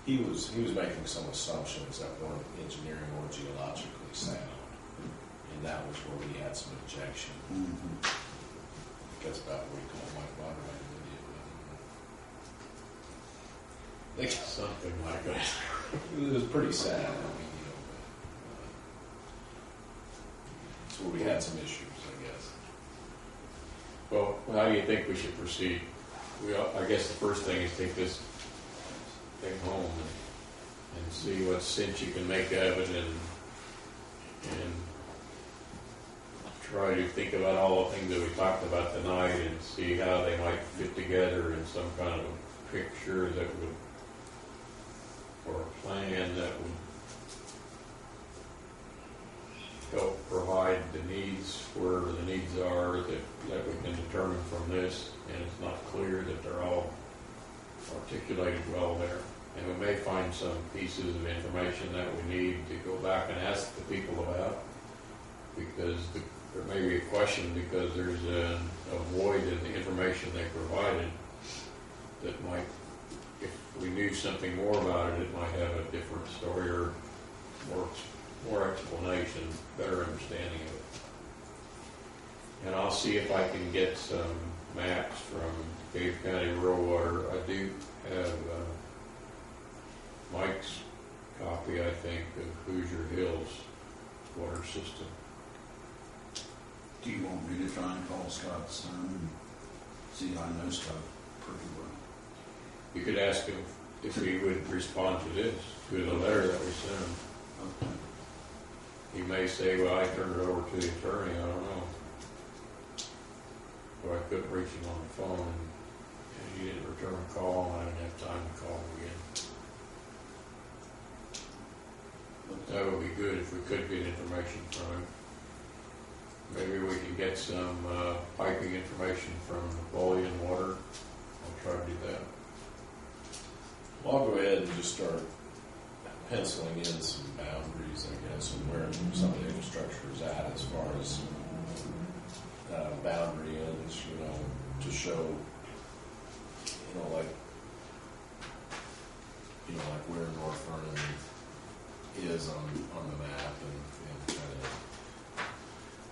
he was making some assumptions that weren't engineering or geologically sound, and that was where we had some objection. Mm-hmm. I think that's about what he called Mike Waterman with it. Something like that. It was pretty sad. I mean, that's where we had some issues, I guess. Well, how do you think we should proceed? I guess the first thing is take this thing home and see what sense you can make of it, and try to think about all the things that we talked about tonight and see how they might fit together in some kind of picture that would, or a plan that would help provide the needs, wherever the needs are, that we can determine from this, and it's not clear that they're all articulated well there. And we may find some pieces of information that we need to go back and ask the people about, because there may be a question, because there's a void in the information they provided that might, if we knew something more about it, it might have a different story or more explanation, better understanding of it. And I'll see if I can get some maps from Cave County Rural Water. I do have Mike's copy, I think, of Hoosier Hills water system. Do you want me to try and call Scott's son and see? I know Scott pretty well. You could ask him if he would respond to this, to the letter that we sent him. Okay. He may say, well, I turned it over to the attorney, I don't know. Or I couldn't reach him on the phone, and he didn't return a call, and I didn't have time to call him again. But that would be good if we could get information from him. Maybe we can get some piping information from Napoleon Water. I'll try to do that. Well, I'll go ahead and just start penciling in some boundaries, I guess, and where some of the infrastructure is at as far as boundary ends, to show, like where North Vernon is on the map, and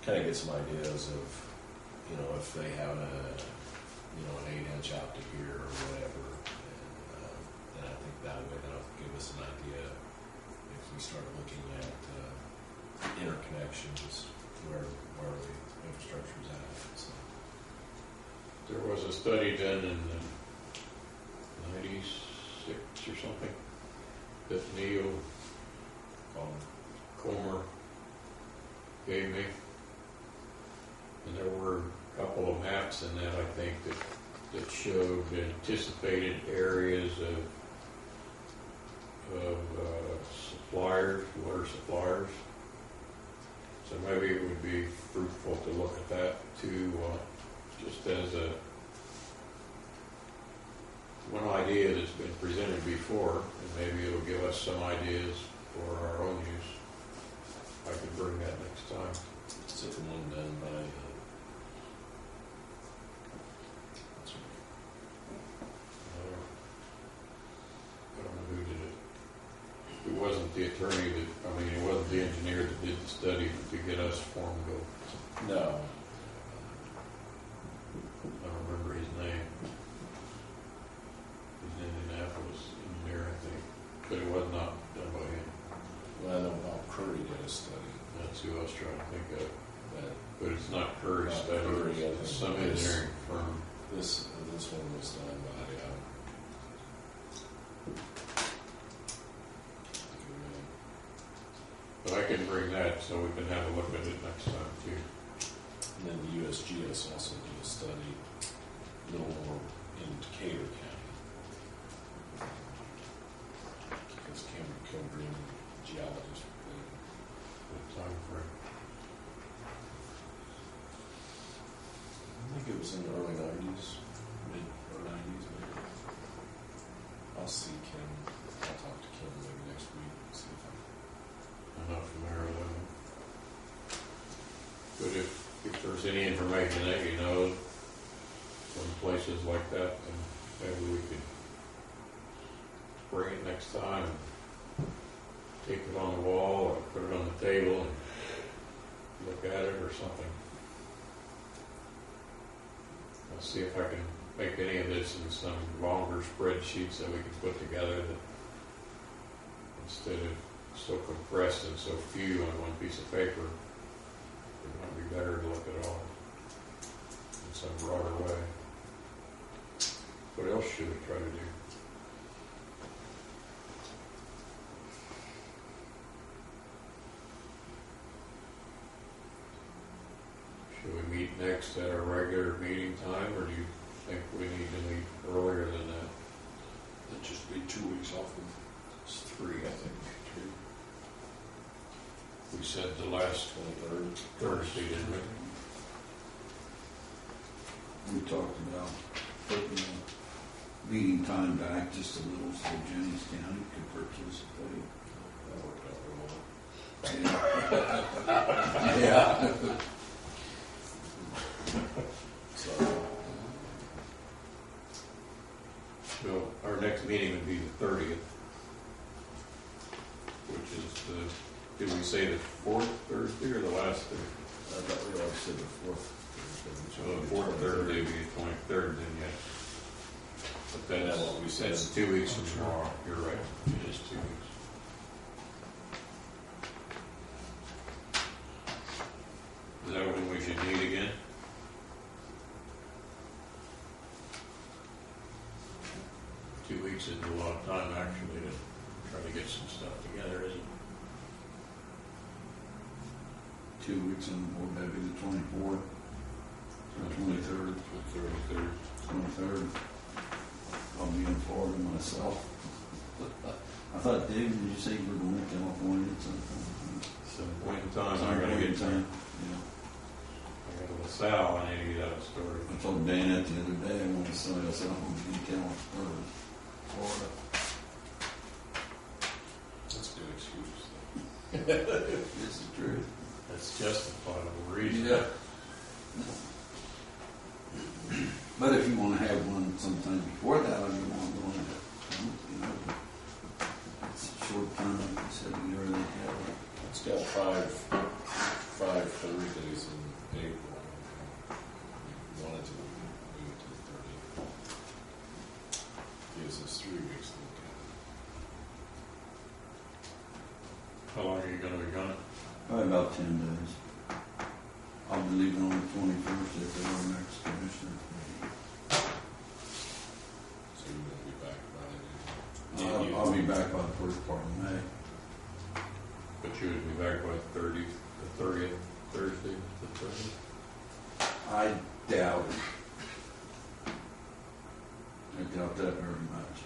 kind of get some ideas of, if they have an 8-inch out to here or whatever, and I think that would give us an idea if we start looking at interconnections where the infrastructure is at. So. There was a study done in the 96 or something that Neil Comer gave me, and there were a couple of maps in that, I think, that showed anticipated areas of suppliers, water suppliers. So maybe it would be fruitful to look at that too, just as one idea that's been presented before, and maybe it'll give us some ideas for our own use. I can bring that next time. Is it the one done by? I don't know who did it. It wasn't the attorney it wasn't the engineer that did the study to get us form go. No. I don't remember his name. He's an Indianapolis engineer, I think. But it was not done by him. Well, I know Bob Curry did a study. That's who I was trying to think of. But it's not Curry's Not study. Curry, It's some engineering firm. This one was done by. But I can bring that so we can have a look at it next time too. And then the USGS also did a study a little more in Decatur County. Because Cameron Kilgreen, geologist, What time frame? I think it was in the early 90s, mid or 90s maybe. I'll see Kim. I'll talk to Kim maybe next week and see if I'm not familiar with them. But if there's any information that you know from places like that, then maybe we could bring it next time, and tape it on the wall, or put it on the table, and look at it or something. I'll see if I can make any of this in some longer spreadsheets that we can put together that instead of so compressed and so few on one piece of paper, it might be better to look at all in some broader way. What else should we try to do? Should we meet next at our regular meeting time, or do you think we need to meet earlier than that? That'd just be 2 weeks off of, It's 3, I think. 3. We said the last 23rd. Thursday, didn't we? We talked about putting the meeting time back just a little so Jennings County could participate. That worked out real well. Yeah. So, So our next meeting would be the 30th, which is the, did we say the 4th Thursday or the last Thursday? I thought we always said the 4th. So the 4th Thursday would be the 23rd then, yes. But That's what we said. That's 2 weeks from tomorrow, you're right, it is 2 weeks. Is that when we should meet again? Two weeks isn't a lot of time actually to try to get some stuff together, is it? 2 weeks and or maybe the 24th, or 23rd, 23rd. 23rd. I'll be in Florida myself. I thought, Dave, did you say you were going to California at some point? Some point in time, Some I gotta point in get time. time. Yeah. I got a LaSalle, I need to get out of storage. I told Dan that the other day, I want to sell us out in California, Florida. That's a good excuse. This is true. That's justifiable reason. Yeah. But if you want to have one sometime before that, I mean, I'm going to, you know, it's a short time, like I said, we already have it. It's got five Thursdays in April. We wanted to move it to the 30th. Gives us 3 weeks to look at How long are you gonna be gone? Probably about 10 days. I'll be leaving on the 21st at our next commissioner meeting. it. So you won't be back by then. I'll be back by the first part of May. But you would be back by the 30th, Thursday, the 30th? I doubt it. I doubt that very much.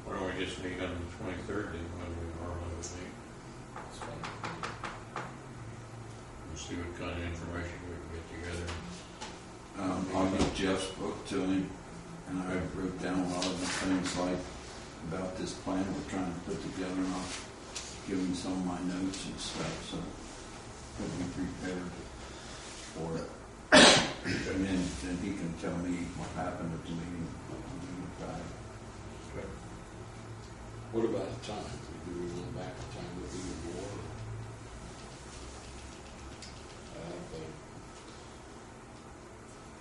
Why don't we just meet on the 23rd then, when we normally would meet? It's fine. We'll see what kind of information we can get together. I'll get Jeff's book to him, and I wrote down a lot of the things like about this plan we're trying to put together, and I'll give him some of my notes and stuff, so he'll be prepared for it. And then he can tell me what happened at the meeting on the Friday. Okay. what about the time? Do we want back the time would be more?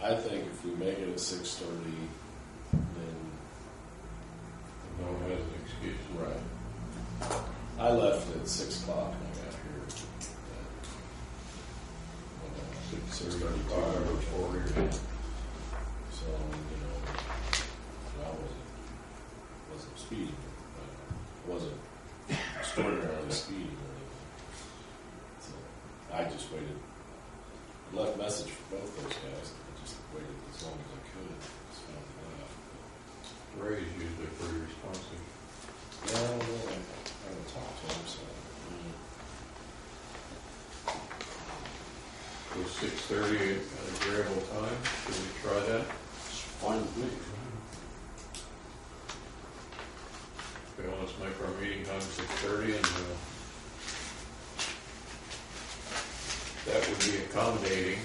I think if we make it at 6:30, then No one has an excuse. right. I left at 6 o'clock and I got here at 6:35 or 4. So I wasn't speeding, but wasn't extraordinarily speeding or anything. So I just waited. I left a message for both those guys. I just waited as long as I could. Just found left. Ray's usually pretty responsive. Yeah, I don't know. I haven't talked to him, so. Was 6:30 an agreeable time? Should we try that? It's fine with me. Okay, well, let's make our meeting time 6:30 and that would be accommodating